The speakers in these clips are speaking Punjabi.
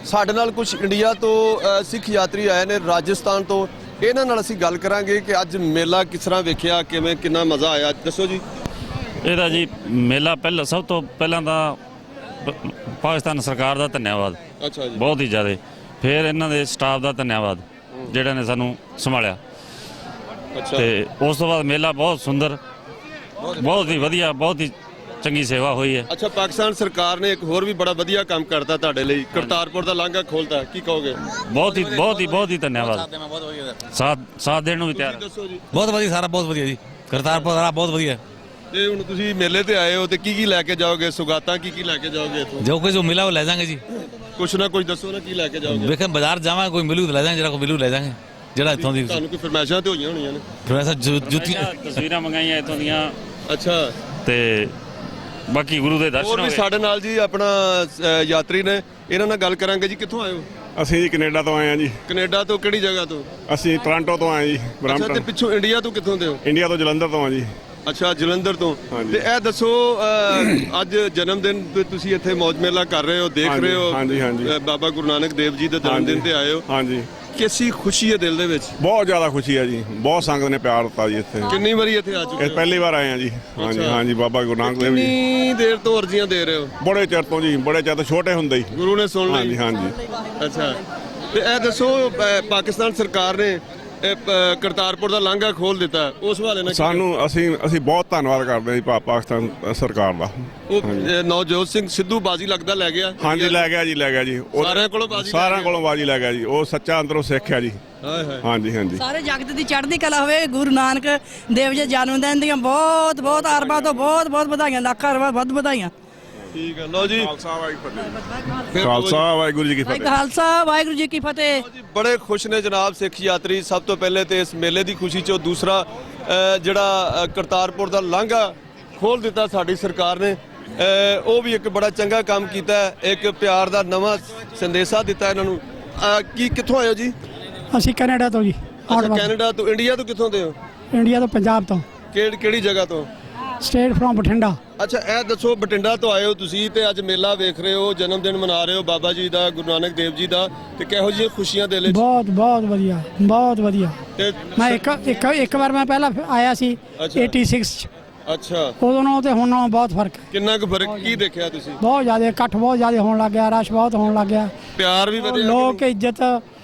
ਸਾਡੇ ਨਾਲ ਕੁਝ ਇੰਡੀਆ ਤੋਂ ਸਿੱਖ ਯਾਤਰੀ ਆਏ ਨੇ, ਰਾਜਸਥਾਨ ਤੋਂ। ਇਹਨਾਂ ਨਾਲ ਅਸੀਂ ਗੱਲ ਕਰਾਂਗੇ ਕਿ ਅੱਜ ਮੇਲਾ ਕਿਸ ਤਰ੍ਹਾਂ ਵੇਖਿਆ, ਕਿਵੇਂ, ਕਿੰਨਾ ਮਜ਼ਾ ਆਇਆ। ਦੱਸੋ ਜੀ। ਇਹਦਾ ਜੀ ਮੇਲਾ ਪਹਿਲਾਂ ਸਭ ਤੋਂ ਪਹਿਲਾਂ ਤਾਂ ਪਾਕਿਸਤਾਨ ਸਰਕਾਰ ਦਾ ਧੰਨਵਾਦ। ਅੱਛਾ ਜੀ। ਬਹੁਤ ਹੀ ਜ਼ਿਆਦਾ। ਫਿਰ ਇਹਨਾਂ ਦੇ ਸਟਾਫ ਦਾ ਧੰਨਵਾਦ ਜਿਹੜਾ ਨੇ ਸਾਨੂੰ ਸੰਭਾਲਿਆ। ਅੱਛਾ। ਤੇ ਉਸ ਤੋਂ ਬਾਅਦ ਮੇਲਾ ਬਹੁਤ ਸੁੰਦਰ, ਬਹੁਤ ਹੀ ਵਧੀਆ, ਬਹੁਤ ਹੀ ਚੰਗੀ ਸੇਵਾ ਹੋਈ ਹੈ। ਅੱਛਾ, ਪਾਕਿਸਤਾਨ ਸਰਕਾਰ ਨੇ ਇੱਕ ਹੋਰ ਵੀ ਬੜਾ ਵਧੀਆ ਕੰਮ ਕਰਤਾ ਤੁਹਾਡੇ ਲਈ, ਕਰਤਾਰਪੁਰ ਦਾ ਲਾਂਘਾ ਖੋਲਤਾ, ਕੀ ਕਹੋਗੇ? ਬਹੁਤ ਹੀ ਧੰਨਵਾਦ। ਸਾਥ ਦੇਣ ਨੂੰ ਵੀ ਤਿਆਰ। ਦੱਸੋ ਜੀ। ਬਹੁਤ ਵਧੀਆ, ਸਾਰਾ ਬਹੁਤ ਵਧੀਆ ਜੀ। ਕਰਤਾਰਪੁਰ ਦਾ ਬਹੁਤ ਵਧੀਆ। ਤੇ ਹੁਣ ਤੁਸੀਂ ਮੇਲੇ ਤੇ ਆਏ ਹੋ ਤੇ ਕੀ ਲੈ ਕੇ ਜਾਓਗੇ? ਸੁਗਾਤਾਂ ਕੀ ਲੈ ਕੇ ਜਾਓਗੇ ਇੱਥੋਂ? ਜੋ ਕੁਝ ਮਿਲਾ ਉਹ ਲੈ ਜਾਾਂਗੇ ਜੀ। ਕੁਛ ਨਾ ਕੁਝ ਦੱਸੋ ਨਾ, ਕੀ ਲੈ ਕੇ ਜਾਓਗੇ? ਵੇਖਾਂ ਬਾਜ਼ਾਰ ਜਾਵਾਂਗੇ, ਕੋਈ ਮਿਲੂ ਤਾਂ ਲੈ ਜਾਾਂਗੇ, ਜਿਹੜਾ ਕੋਈ ਮਿਲੂ ਲੈ ਜਾਾਂਗੇ, ਜਿਹੜਾ ਇੱਥੋਂ ਦੀ। ਤੁਹਾਨੂੰ ਕੋਈ ਫਰਮਾਇਸ਼ਾਂ ਤੇ ਹੋਈਆਂ ਹੋਣੀਆਂ ਨੇ? ਫਰਮਾਇਸ਼ਾਂ ਜੁੱਤੀਆਂ, ਤਸਵੀਰਾਂ ਮੰਗਾਈਆਂ ਇੱਥੋਂ ਦੀਆਂ। ਅੱਛਾ। ਤੇ ਬਾਕੀ ਗੁਰੂ ਦੇ ਦਰਸ਼ਨ ਹੋਰ ਵੀ ਸਾਡੇ ਨਾਲ ਜੀ ਆਪਣਾ ਯਾਤਰੀ ਨੇ, ਇਹਨਾਂ ਨਾਲ ਗੱਲ ਕਰਾਂਗੇ ਜੀ। ਕਿੱਥੋਂ ਆਏ ਹੋ? ਅਸੀਂ ਜੀ ਕੈਨੇਡਾ ਤੋਂ ਆਏ ਹਾਂ ਜੀ। ਕੈਨੇਡਾ ਤੋਂ ਕਿਹੜੀ ਜਗ੍ਹਾ ਤੋਂ? ਅਸੀਂ ਟੋਰਾਂਟੋ ਤੋਂ ਆਏ ਜੀ, ਅੱਛਾ, ਤੇ ਬਰੈਂਪਟਨ। ਪਿੱਛੋਂ ਇੰਡੀਆ ਤੋਂ ਕਿੱਥੋਂ ਦੇ ਹੋ? ਇੰਡੀਆ ਤੋਂ, ਜਲੰਧਰ ਤੋਂ ਆ ਜੀ। ਅੱਛਾ, ਜਲੰਧਰ ਤੋਂ। ਹਾਂਜੀ। ਤੇ ਇਹ ਦੱਸੋ, ਅੱਜ ਜਨਮ ਦਿਨ ਤੇ ਤੁਸੀਂ ਇੱਥੇ ਮੌਜ ਮੇਲਾ ਕਰ ਰਹੇ ਹੋ, ਦੇਖ ਰਹੇ ਹੋ। ਹਾਂਜੀ। ਬਾਬਾ ਗੁਰੂ ਨਾਨਕ ਦੇਵ ਜੀ ਦੇ ਜਨਮ ਦਿਨ ਤੇ ਆਏ ਹੋ। ਹਾਂਜੀ। ਕਿੰਨੀ ਖੁਸ਼ੀ ਹੈ ਦਿਲ ਦੇ ਵਿੱਚ? ਬਹੁਤ ਜ਼ਿਆਦਾ ਖੁਸ਼ੀ ਹੈ ਜੀ, ਬਹੁਤ ਸੰਗਤ ਨੇ ਪਿਆਰ ਦਿੱਤਾ ਜੀ ਇੱਥੇ। ਕਿੰਨੀ ਵਾਰੀ ਇੱਥੇ ਆ ਚੁੱਕੇ ਇਹ ਹੋ? ਪਹਿਲੀ ਵਾਰ ਆਏ ਹਾਂ ਜੀ। ਹਾਂਜੀ, ਬਾਬਾ ਗੁਰੂ ਨਾਨਕ ਦੇਵ ਜੀ। ਕਿੰਨੀ ਦੇਰ ਤੋਂ ਅਰਜ਼ੀਆਂ ਦੇ ਰਹੇ ਹੋ? ਬੜੇ ਚਿਰ ਤੋਂ ਜੀ, ਬੜੇ ਚਿਰ ਤੋਂ, ਛੋਟੇ ਹੁੰਦੇ ਹੀ। ਗੁਰੂ ਨੇ ਸੁਣ ਲਈ? ਹਾਂਜੀ। ਅੱਛਾ। ਤੇ ਇਹ ਦੱਸੋ, ਪਾਕਿਸਤਾਨ ਸਰਕਾਰ ਨੇ ਕਰਤਾਰਪੁਰ ਦਾ ਲਾਂਘਾ ਖੋਲ ਦਿੱਤਾ, ਉਸ ਹਵਾਲੇ ਨਾਲ ਸਾਨੂੰ ਅਸੀਂ ਬਹੁਤ ਧੰਨਵਾਦ ਕਰਦੇ ਹਾਂ ਜੀ ਪਾਕਿਸਤਾਨ ਸਰਕਾਰ ਦਾ। ਉਹ ਨਵਜੋਤ ਸਿੰਘ ਸਿੱਧੂ ਬਾਜ਼ੀ ਲੱਗਦਾ ਲੈ ਗਿਆ? ਹਾਂਜੀ, ਲੈ ਗਿਆ ਜੀ। ਉਹ ਸਾਰਿਆਂ ਕੋਲੋਂ ਬਾਜ਼ੀ ਲੈ ਸਾਰਿਆਂ ਗਿਆ? ਕੋਲੋਂ ਬਾਜ਼ੀ ਲੈ ਗਿਆ ਜੀ। ਉਹ ਸੱਚਾ ਅੰਦਰੋਂ ਸਿੱਖ ਹੈ ਜੀ। ਹਾਂਜੀ। ਸਾਰੇ ਜਗਤ ਦੀ ਚੜ੍ਹਦੀ ਕਲਾ ਹੋਵੇ। ਗੁਰੂ ਨਾਨਕ ਦੇਵ ਜੀ ਜਨਮ ਦਿਨ ਦੀਆਂ ਬਹੁਤ ਅਰਬਾਂ ਤੋਂ ਬਹੁਤ ਵਧਾਈਆਂ, ਲੱਖ ਅਰਬਾਂ ਵੱਧ ਵਧਾਈਆਂ। ਠੀਕ ਹੈ। ਲਓ ਜੀ। ਖਾਲਸਾ ਵਾਹਿਗੁਰੂ ਜੀ ਕੀ ਫਤਿਹ। ਖਾਲਸਾ ਵਾਹਿਗੁਰੂ ਜੀ ਕੀ ਫਤਿਹ। ਬੜੇ ਖੁਸ਼ ਨੇ ਜਨਾਬ ਸਿੱਖ ਯਾਤਰੀ। ਸਭ ਤੋਂ ਪਹਿਲੇ ਤੇ ਇਸ ਮੇਲੇ ਦੀ ਖੁਸ਼ੀ 'ਚੋਂ, ਦੂਸਰਾ ਜਿਹੜਾ ਕਰਤਾਰਪੁਰ ਦਾ ਲਾਂਘਾ ਖੋਲ ਦਿੱਤਾ ਸਾਡੀ ਸਰਕਾਰ ਨੇ, ਉਹ ਵੀ ਇੱਕ ਬੜਾ ਚੰਗਾ ਕੰਮ ਕੀਤਾ ਹੈ। ਇੱਕ ਪਿਆਰ ਦਾ ਨਵਾਂ ਸੰਦੇਸ਼ਾ ਦਿੱਤਾ ਇਹਨਾਂ ਨੂੰ। ਕੀ ਕਿੱਥੋਂ ਆਏ ਹੋ ਜੀ? ਅਸੀਂ ਕੈਨੇਡਾ ਤੋਂ ਜੀ। ਅੱਛਾ, ਕੈਨੇਡਾ ਤੋਂ। ਇੰਡੀਆ ਤੋਂ ਕਿੱਥੋਂ ਦੇ ਹੋ? ਇੰਡੀਆ ਤੋਂ, ਪੰਜਾਬ ਤੋਂ। ਕਿਹੜੀ ਜਗ੍ਹਾ ਤੋਂ? State from Bathinda. ਅੱਛਾ, ਇਹ ਦੱਸੋ, ਬਠਿੰਡਾ ਤੋਂ ਆਏ ਹੋ ਤੁਸੀਂ ਤੇ ਅੱਜ ਮੇਲਾ ਵੇਖ ਰਹੇ ਹੋ, ਜਨਮ ਦਿਨ ਮਨਾ ਰਹੇ ਹੋ ਬਾਬਾ ਜੀ ਦਾ, ਗੁਰੂ ਨਾਨਕ ਦੇਵ ਜੀ ਦਾ, ਤੇ ਕਿਹੋ ਜਿਹੀਆਂ ਖੁਸ਼ੀਆਂ ਦਿਲ ਵਿੱਚ? ਬਹੁਤ ਵਧੀਆ, ਬਹੁਤ ਵਧੀਆ। ਤੇ ਮੈਂ ਇੱਕ ਵਾਰ ਮੈਂ ਪਹਿਲਾਂ ਆਇਆ ਸੀ 86 ਚ। ਅੱਛਾ। ਉਦੋਂ ਨਾਲੋਂ ਤੇ ਹੁਣ ਨਾਲੋਂ ਬਹੁਤ ਫਰਕ ਹੈ। ਕਿੰਨਾ ਕੁ ਫਰਕ ਕੀ ਦੇਖਿਆ ਤੁਸੀਂ? ਬਹੁਤ ਜ਼ਿਆਦਾ ਇਕੱਠ, ਬਹੁਤ ਜ਼ਿਆਦਾ ਹੋਣ ਲੱਗ ਗਿਆ, ਰਸ਼ ਬਹੁਤ ਹੋਣ ਲੱਗ ਗਿਆ। ਪਿਆਰ ਵੀ ਵਧਿਆ? ਲੋਕ ਇੱਜ਼ਤ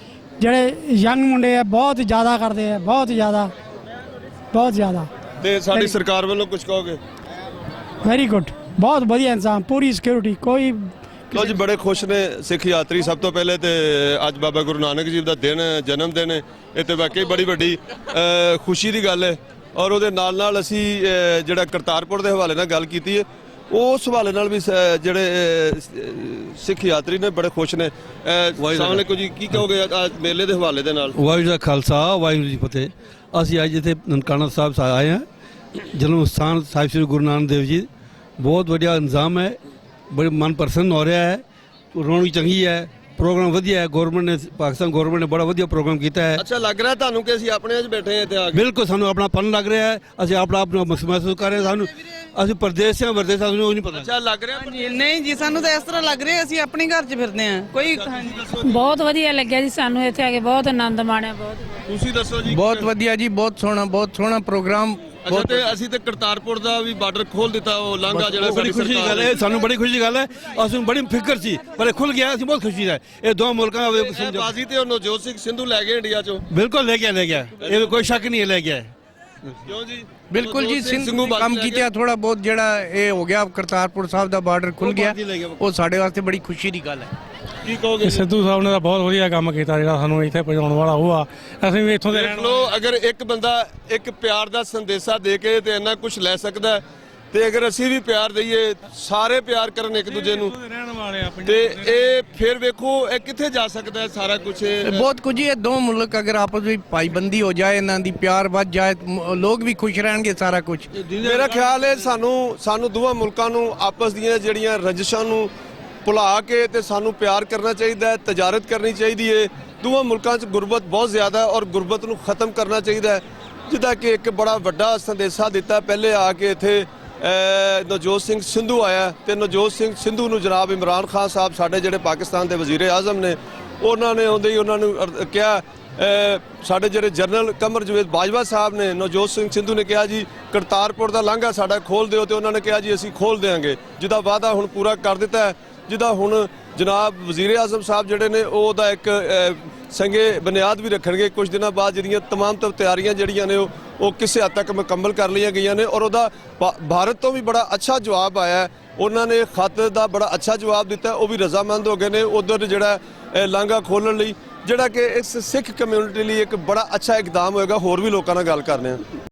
ਜਿਹੜੇ ਯੰਗ ਮੁੰਡੇ ਆ ਬਹੁਤ ਜ਼ਿਆਦਾ ਕਰਦੇ ਆ, ਬਹੁਤ ਜ਼ਿਆਦਾ। ਤੇ ਸਾਡੀ ਸਰਕਾਰ ਵੱਲੋਂ ਕੁਝ ਕਹੋਗੇ? ਵੈਰੀ ਗੁੱਡ, ਬਹੁਤ ਵਧੀਆ ਇੰਤਜ਼ਾਮ, ਪੂਰੀ ਸਿਕਿਉਰਿਟੀ, ਕੋਈ। ਲੋ ਜੀ, ਬੜੇ ਖੁਸ਼ ਨੇ ਸਿੱਖ ਯਾਤਰੀ। ਸਭ ਤੋਂ ਪਹਿਲੇ ਤੇ ਅੱਜ ਬਾਬਾ ਗੁਰੂ ਨਾਨਕ ਜੀ ਦਾ ਦਿਨ, ਜਨਮ ਦਿਨ ਹੈ। ਇਹ ਤੇ ਵਾਕਈ ਬੜੀ ਵੱਡੀ ਖੁਸ਼ੀ ਦੀ ਗੱਲ ਹੈ। ਔਰ ਉਹਦੇ ਨਾਲ ਅਸੀਂ ਜਿਹੜਾ ਕਰਤਾਰਪੁਰ ਦੇ ਹਵਾਲੇ ਨਾਲ ਗੱਲ ਕੀਤੀ ਹੈ, ਉਸ ਹਵਾਲੇ ਨਾਲ ਵੀ ਜਿਹੜੇ ਸਿੱਖ ਯਾਤਰੀ ਨੇ ਬੜੇ ਖੁਸ਼ ਨੇ। ਅਸਲਾਮ ਵਾਲੇਕੁਮ ਜੀ, ਕੀ ਕਹੋਗੇ ਅੱਜ ਮੇਲੇ ਦੇ ਹਵਾਲੇ ਦੇ ਨਾਲ? ਵਾਹਿਗੁਰੂ ਦਾ ਖਾਲਸਾ, ਵਾਹਿਗੁਰੂ ਜੀ ਫਤਿਹ। ਅਸੀਂ ਅੱਜ ਇੱਥੇ ਨਨਕਾਣਾ ਸਾਹਿਬ ਆਏ ਹਾਂ, ਜਨਮ ਸਥਾਨ ਸਾਹਿਬ ਸ੍ਰੀ ਗੁਰੂ ਨਾਨਕ ਦੇਵ ਜੀ। ਬਹੁਤ ਵਧੀਆ ਇੰਤਜ਼ਾਮ ਹੈ, ਬੜੇ ਮਨ ਪ੍ਰਸੰਨ ਹੋ ਰਿਹਾ ਹੈ, ਰੌਣਕ ਚੰਗੀ ਹੈ, ਪ੍ਰੋਗਰਾਮ ਵਧੀਆ ਹੈ। ਗਵਰਨਮੈਂਟ ਨੇ, ਪਾਕਿਸਤਾਨ ਗਵਰਨਮੈਂਟ ਨੇ ਬੜਾ ਵਧੀਆ ਪ੍ਰੋਗਰਾਮ ਕੀਤਾ ਹੈ। ਅੱਛਾ, ਲੱਗ ਰਿਹਾ ਤੁਹਾਨੂੰ ਕਿ ਅਸੀਂ ਆਪਣੇ 'ਚ ਬੈਠੇ ਹਾਂ ਇੱਥੇ ਆ ਕੇ? ਬਿਲਕੁਲ, ਸਾਨੂੰ ਆਪਣਾ ਪਨ ਲੱਗ ਰਿਹਾ ਹੈ। ਅਸੀਂ ਆਪਣਾ ਮਹਿਸੂਸ ਕਰ ਰਹੇ ਹਾਂ। ਅਸੀਂ ਪਰਦੇਸ ਜਾਂ ਵਰਦੇਸ, ਸਾਨੂੰ ਉਹ ਨਹੀਂ ਪਤਾ। ਅੱਛਾ, ਲੱਗ ਰਿਹਾ? ਨਹੀਂ ਜੀ, ਸਾਨੂੰ ਤਾਂ ਇਸ ਤਰ੍ਹਾਂ ਲੱਗ ਰਿਹਾ ਅਸੀਂ ਆਪਣੇ ਘਰ 'ਚ ਫਿਰਦੇ ਹਾਂ। ਕੋਈ ਬਹੁਤ ਵਧੀਆ ਲੱਗਿਆ ਜੀ ਸਾਨੂੰ ਇੱਥੇ ਆ ਕੇ, ਬਹੁਤ ਆਨੰਦ ਮਾਣਿਆ। ਤੁਸੀਂ ਦੱਸੋ ਜੀ। ਬਹੁਤ ਵਧੀਆ ਜੀ, ਬਹੁਤ ਸੋਹਣਾ ਪ੍ਰੋਗਰਾਮ। ਅੱਛਾ, ਤੇ ਅਸੀਂ ਤੇ ਕਰਤਾਰਪੁਰ ਦਾ ਵੀ ਬਾਰਡਰ ਖੋਲ ਦਿੱਤਾ, ਉਹ ਲਾਂਘਾ ਜਿਹੜਾ ਬੜੀ ਖੁਸ਼ੀ ਦੀ ਗੱਲ ਹੈ, ਸਾਨੂੰ ਬੜੀ ਖੁਸ਼ੀ ਦੀ ਗੱਲ ਹੈ। ਅਸੀਂ ਬੜੀ ਫਿਕਰ ਸੀ, ਪਰ ਖੁੱਲ ਗਿਆ, ਅਸੀਂ ਬਹੁਤ ਖੁਸ਼ੀ ਹੈ। ਇਹ ਦੋ ਮੁਲਕਾਂ ਦਾ ਬਾਜ਼ੀ ਤੇ ਨਵਜੋਤ ਸਿੰਘ ਸਿੱਧੂ ਲੈ ਗਏ ਇੰਡੀਆ 'ਚੋਂ? ਬਿਲਕੁਲ ਲੈ ਗਿਆ, ਇਹ ਕੋਈ ਸ਼ੱਕ ਨਹੀਂ ਹੈ, ਲੈ ਗਿਆ। ਕਿਉਂ ਜੀ? ਬਿਲਕੁਲ ਜੀ, ਸਿੰਘੂ ਕੰਮ ਕੀਤਾ ਥੋੜਾ ਬਹੁਤ, ਜਿਹੜਾ ਇਹ ਹੋ ਗਿਆ ਕਰਤਾਰਪੁਰ ਸਾਹਿਬ ਦਾ ਬਾਰਡਰ ਖੁੱਲ ਗਿਆ, ਉਹ ਸਾਡੇ ਵਾਸਤੇ ਬੜੀ ਖੁਸ਼ੀ ਦੀ ਗੱਲ ਹੈ। ਕੀ ਕਹੋਗੇ? ਸਿੱਧੂ ਸਾਹਿਬ ਨੇ ਤਾਂ ਬਹੁਤ ਵਧੀਆ ਕੰਮ ਕੀਤਾ, ਜਿਹੜਾ ਸਾਨੂੰ ਇੱਥੇ ਪਹੁੰਚਾਉਣ ਵਾਲਾ ਉਹ ਆ। ਅਸੀਂ ਵੀ ਇੱਥੋਂ ਦੇ ਦੇਖ ਲਓ, ਅਗਰ ਇੱਕ ਬੰਦਾ ਇੱਕ ਪਿਆਰ ਦਾ ਸੰਦੇਸ਼ਾ ਦੇ ਕੇ ਤੇ ਇੰਨਾ ਕੁਝ ਲੈ ਸਕਦਾ ਹੈ, ਤੇ ਅਗਰ ਅਸੀਂ ਵੀ ਪਿਆਰ ਦਈਏ, ਸਾਰੇ ਪਿਆਰ ਕਰਨ ਇੱਕ ਦੂਜੇ ਨੂੰ, ਤੇ ਇਹ ਫਿਰ ਵੇਖੋ ਇਹ ਕਿੱਥੇ ਜਾ ਸਕਦਾ ਹੈ ਸਾਰਾ ਕੁਝ। ਬਹੁਤ ਕੁਝ ਹੈ। ਦੋ ਮੁਲਕ ਅਗਰ ਆਪਸ ਵਿੱਚ ਭਾਈਬੰਦੀ ਹੋ ਜਾਏ, ਇਹਨਾਂ ਦੀ ਪਿਆਰ ਵੱਧ ਜਾਏ, ਲੋਕ ਵੀ ਖੁਸ਼ ਰਹਿਣਗੇ, ਸਾਰਾ ਕੁਝ। ਮੇਰਾ ਖਿਆਲ ਹੈ ਸਾਨੂੰ ਦੋਵਾਂ ਮੁਲਕਾਂ ਨੂੰ ਆਪਸ ਦੀਆਂ ਜਿਹੜੀਆਂ ਰੰਜਿਸ਼ਾਂ ਨੂੰ ਭੁਲਾ ਕੇ ਤੇ ਸਾਨੂੰ ਪਿਆਰ ਕਰਨਾ ਚਾਹੀਦਾ ਹੈ, ਤਜਾਰਤ ਕਰਨੀ ਚਾਹੀਦੀ ਹੈ। ਦੋਵਾਂ ਮੁਲਕਾਂ 'ਚ ਗੁਰਬਤ ਬਹੁਤ ਜ਼ਿਆਦਾ ਹੈ, ਔਰ ਗੁਰਬਤ ਨੂੰ ਖਤਮ ਕਰਨਾ ਚਾਹੀਦਾ ਹੈ, ਜਿੱਦਾਂ ਕਿ ਇੱਕ ਬੜਾ ਵੱਡਾ ਸੰਦੇਸ਼ਾ ਦਿੱਤਾ ਪਹਿਲੇ ਆ ਕੇ ਇੱਥੇ ਨਵਜੋਤ ਸਿੰਘ ਸਿੱਧੂ ਆਇਆ ਤੇ ਨਵਜੋਤ ਸਿੰਘ ਸਿੱਧੂ ਨੂੰ ਜਨਾਬ ਇਮਰਾਨ ਖਾਨ ਸਾਹਿਬ ਸਾਡੇ ਜਿਹੜੇ ਪਾਕਿਸਤਾਨ ਦੇ ਵਜ਼ੀਰ ਆਜ਼ਮ ਨੇ ਉਹਨਾਂ ਨੇ ਆਉਂਦੇ ਹੀ ਉਹਨਾਂ ਨੂੰ ਕਿਹਾ ਸਾਡੇ ਜਿਹੜੇ ਜਨਰਲ ਕਮਰ ਜਵੇਦ ਬਾਜਵਾ ਸਾਹਿਬ ਨੇ ਨਵਜੋਤ ਸਿੰਘ ਸਿੱਧੂ ਨੇ ਕਿਹਾ ਜੀ ਕਰਤਾਰਪੁਰ ਦਾ ਲਾਂਘਾ ਸਾਡਾ ਖੋਲ ਦਿਓ ਤੇ ਉਹਨਾਂ ਨੇ ਕਿਹਾ ਜੀ ਅਸੀਂ ਖੋਲ ਦੇਵਾਂਗੇ ਜਿਹਦਾ ਵਾਅਦਾ ਹੁਣ ਪੂਰਾ ਕਰ ਦਿੱਤਾ ਹੈ ਜਿਹਦਾ ਹੁਣ ਜਨਾਬ ਵਜ਼ੀਰ ਆਜ਼ਮ ਸਾਹਿਬ ਜਿਹੜੇ ਨੇ ਉਹਦਾ ਇੱਕ ਸੰਗੇ ਬੁਨਿਆਦ ਵੀ ਰੱਖਣਗੇ ਕੁਝ ਦਿਨਾਂ ਬਾਅਦ ਜਿਹੜੀਆਂ तमाम ਤਿਆਰੀਆਂ ਜਿਹੜੀਆਂ ਨੇ ਉਹ ਕਿਸੇ ਹੱਦ ਤੱਕ ਮੁਕੰਮਲ ਕਰ ਲਈਆਂ ਗਈਆਂ ਨੇ ਔਰ ਉਹਦਾ ਭਾਰਤ ਤੋਂ ਵੀ ਬੜਾ ਅੱਛਾ ਜਵਾਬ ਆਇਆ ਹੈ। ਉਹਨਾਂ ਨੇ ਖੱਤ ਦਾ ਬੜਾ ਅੱਛਾ ਜਵਾਬ ਦਿੱਤਾ ਉਹ ਵੀ ਰਜ਼ਾਮੰਦ ਹੋ ਗਏ ਨੇ ਉਧਰ ਜਿਹੜਾ ਲਾਂਘਾ ਖੋਲ੍ਹਣ ਲਈ ਜਿਹੜਾ ਕਿ ਇਸ ਸਿੱਖ ਕਮਿਊਨਿਟੀ ਲਈ ਇੱਕ ਬੜਾ ਅੱਛਾ ਇਕਦਾਮ ਹੋਏਗਾ। ਹੋਰ ਵੀ ਲੋਕਾਂ ਨਾਲ ਗੱਲ ਕਰਨੇ ਆ।